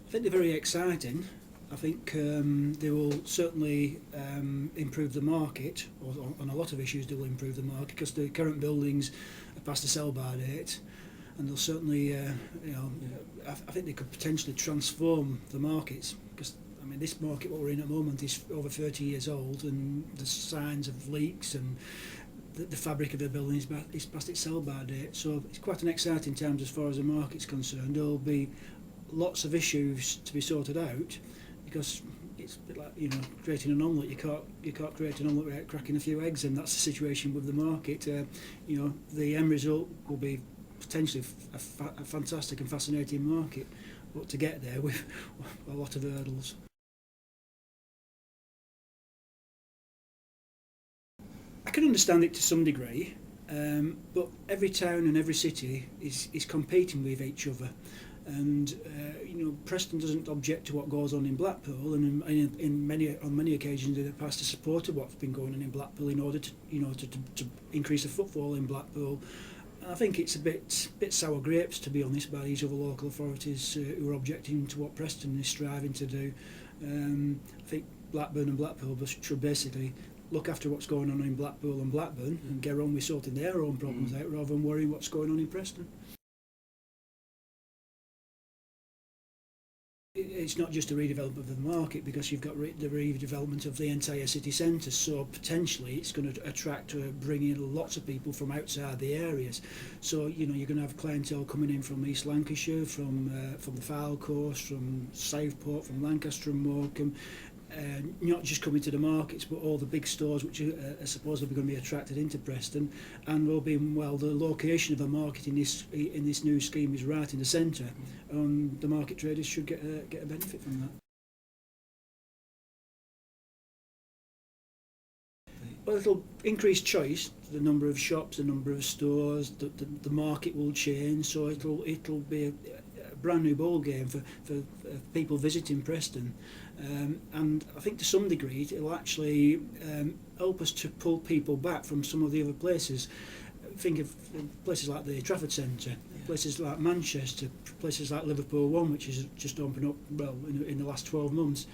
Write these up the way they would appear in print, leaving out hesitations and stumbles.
I think they're very exciting. I think they will certainly improve the market, or on a lot of issues they will improve the market, because the current buildings are past the sell-by date, and they'll certainly, I think they could potentially transform the markets, because I mean this market what we're in at the moment is over 30 years old, and the signs of leaks and the fabric of the building is past its sell-by date. So it's quite an exciting time as far as the market's concerned. There'll be lots of issues to be sorted out, because it's a bit like creating an omelette. You can't create an omelette without cracking a few eggs, and that's the situation with the market. The end result will be potentially a fantastic and fascinating market, but to get there with a lot of hurdles. I can understand it to some degree, but every town and every city is competing with each other. And Preston doesn't object to what goes on in Blackpool, and on many occasions in the past has supported what's been going on in Blackpool in order to increase the footfall in Blackpool. And I think it's a bit sour grapes, to be honest, by these other local authorities who are objecting to what Preston is striving to do. I think Blackburn and Blackpool should basically look after what's going on in Blackpool and Blackburn and get on with sorting their own problems out, rather than worrying what's going on in Preston. It's not just a redevelopment of the market, because you've got the redevelopment of the entire city centre, so potentially it's going to attract bring in lots of people from outside the areas. So you're going to have clientele coming in from East Lancashire, from the Fylde Coast, from Southport, from Lancaster and Morecambe, not just coming to the markets, but all the big stores which are supposedly going to be attracted into Preston. And the location of a market in this new scheme is right in the centre, and the market traders should get a benefit from that. Well, it'll increase choice, the number of shops, the number of stores, the market will change, so it'll be a brand new ball game for people visiting Preston. And I think to some degree it'll actually help us to pull people back from some of the other places. Think of places like the Trafford Centre, places like Manchester, places like Liverpool One, which has just opened up in the last 12 months.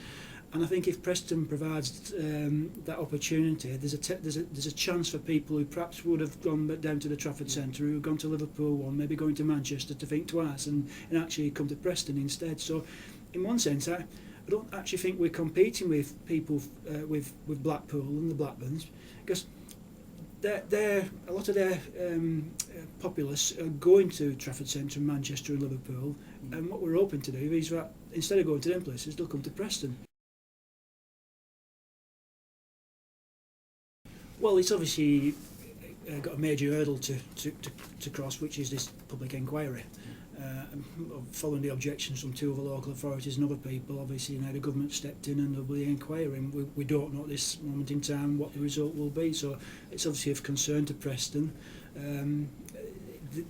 And I think if Preston provides that opportunity, there's a chance for people who perhaps would have gone down to the Trafford Centre, who have gone to Liverpool One, maybe going to Manchester, to think twice and actually come to Preston instead. So in one sense, I don't actually think we're competing with people with Blackpool and the Blackburns, because a lot of their populace are going to Trafford Centre and Manchester and Liverpool, and what we're hoping to do is that instead of going to them places, they'll come to Preston. Well, it's obviously got a major hurdle to cross, which is this public inquiry. Following the objections from two other local authorities and other people, obviously now the government stepped in and there'll be inquiring. We don't know at this moment in time what the result will be, so it's obviously of concern to Preston.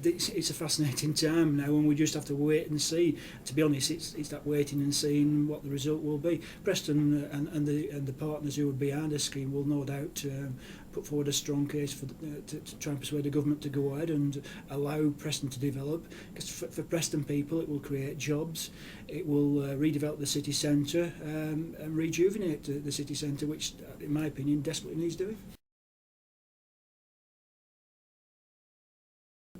It's a fascinating time now, and we just have to wait and see. To be honest, it's that waiting and seeing what the result will be. Preston and the partners who are behind the scheme will no doubt put forward a strong case to try and persuade the government to go ahead and allow Preston to develop. Because for Preston people, it will create jobs, it will redevelop the city centre and rejuvenate the city centre, which, in my opinion, desperately needs doing.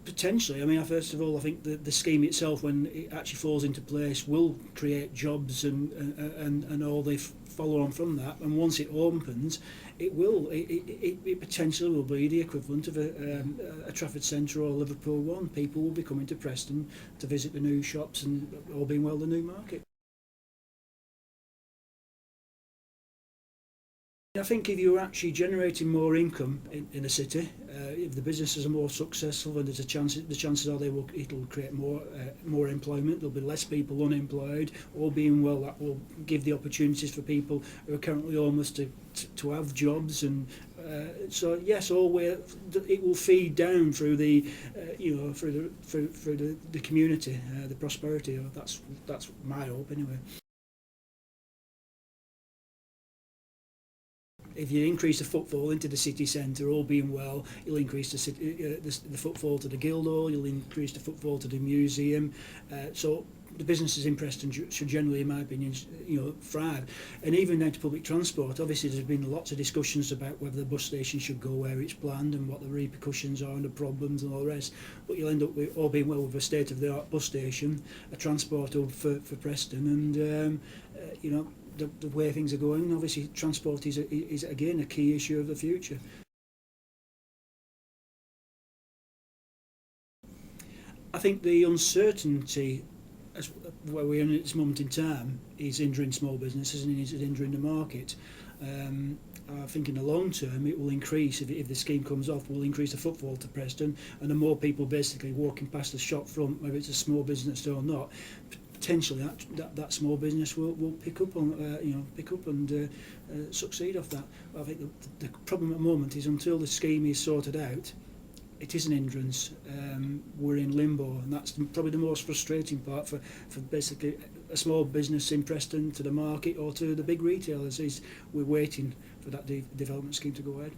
Potentially. I mean, first of all, I think the scheme itself, when it actually falls into place, will create jobs and all the follow on from that. And once it opens, it potentially will be the equivalent of a Trafford Centre or a Liverpool One. People will be coming to Preston to visit the new shops and, all being well, the new market. I think if you're actually generating more income in a city, if the businesses are more successful, then the chances are it'll create more employment. There'll be less people unemployed. All being well, that will give the opportunities for people who are currently homeless to have jobs, and so yes, it will feed down through the through the community, the prosperity. That's my hope anyway. If you increase the footfall into the city centre, all being well, you'll increase the footfall to the Guildhall, you'll increase the footfall to the museum. So the businesses in Preston should generally, in my opinion, thrive. And even down to public transport, obviously there's been lots of discussions about whether the bus station should go where it's planned and what the repercussions are and the problems and all the rest. But you'll end up with, all being well, with a state-of-the-art bus station, a transport hub for Preston, and the way things are going, obviously transport is again a key issue of the future. I think the uncertainty as where we're in at this moment in time is hindering small businesses and is hindering the market. I think in the long term it will increase, if the scheme comes off, will increase the footfall to Preston, and the more people basically walking past the shop front, whether it's a small business or not, potentially that small business will pick up and succeed off that. But I think the problem at the moment is until the scheme is sorted out, it is an hindrance. We're in limbo, and that's probably the most frustrating part for basically a small business in Preston to the market or to the big retailers, is we're waiting for that development scheme to go ahead.